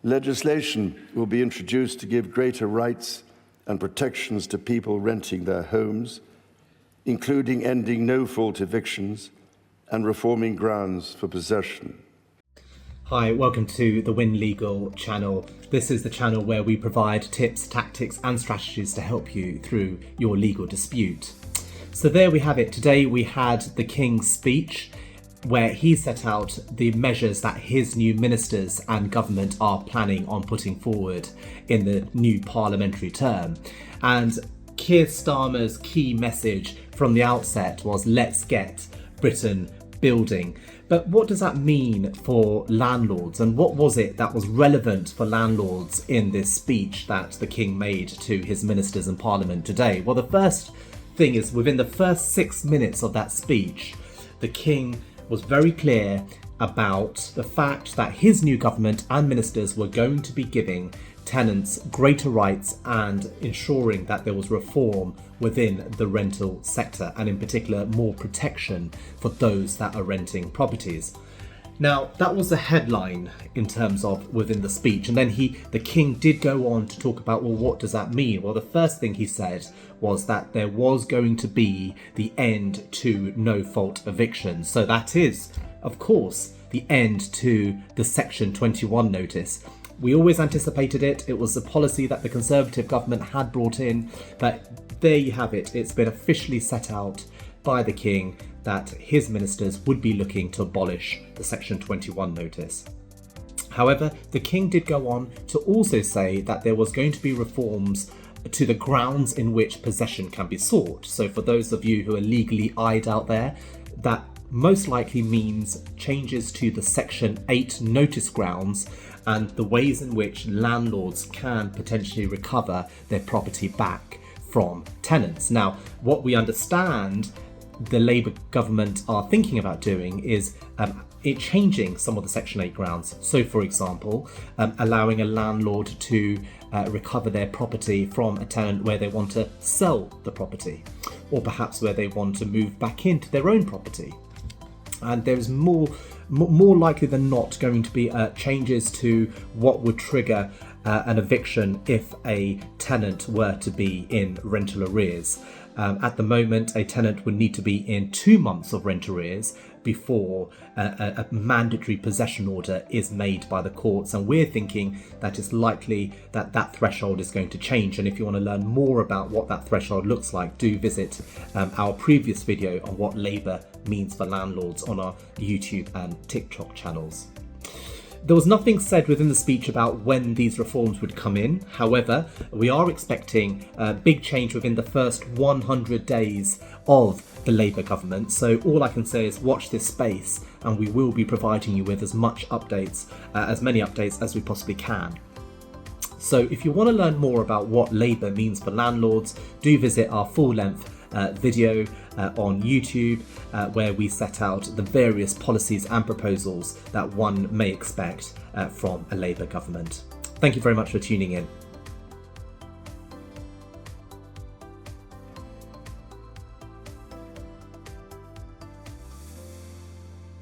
Legislation will be introduced to give greater rights and protections to people renting their homes, including ending no-fault evictions and reforming grounds for possession. Hi, welcome to the Win Legal channel. This is the channel where we provide tips, tactics and strategies to help you through your legal dispute. So there we have it. Today we had the King's speech where he set out the measures that his new ministers and government are planning on putting forward in the new parliamentary term. And Keir Starmer's key message from the outset was, let's get Britain building. But what does that mean for landlords, and what was it that was relevant for landlords in this speech that the King made to his ministers and Parliament today? Well, the first thing is, within the first 6 minutes of that speech, the King was very clear about the fact that his new government and ministers were going to be giving tenants greater rights and ensuring that there was reform within the rental sector, and in particular more protection for those that are renting properties. Now, that was the headline in terms of within the speech, and then the King did go on to talk about, well, what does that mean? Well, the first thing he said was that there was going to be the end to no-fault evictions. So that is, of course, the end to the Section 21 notice. We always anticipated it. It was a policy that the Conservative government had brought in, but there you have it. It's been officially set out by the King that his ministers would be looking to abolish the Section 21 notice. However, the King did go on to also say that there was going to be reforms to the grounds in which possession can be sought. So for those of you who are legally eyed out there, that most likely means changes to the Section 8 notice grounds and the ways in which landlords can potentially recover their property back from tenants. Now, what we understand the Labour government are thinking about doing is changing some of the Section 8 grounds. So, for example, allowing a landlord to recover their property from a tenant where they want to sell the property, or perhaps where they want to move back into their own property. And there's more likely than not going to be changes to what would trigger an eviction if a tenant were to be in rental arrears. At the moment, a tenant would need to be in 2 months of rent arrears before a mandatory possession order is made by the courts, and we're thinking that it's likely that that threshold is going to change. And if you want to learn more about what that threshold looks like, do visit our previous video on what Labour means for landlords on our YouTube and TikTok channels. There was nothing said within the speech about when these reforms would come in. However, we are expecting a big change within the first 100 days of the Labour government. So all I can say is watch this space, and we will be providing you with as many updates as we possibly can. So if you want to learn more about what Labour means for landlords, do visit our full-length video on YouTube where we set out the various policies and proposals that one may expect from a Labour government. Thank you very much for tuning in.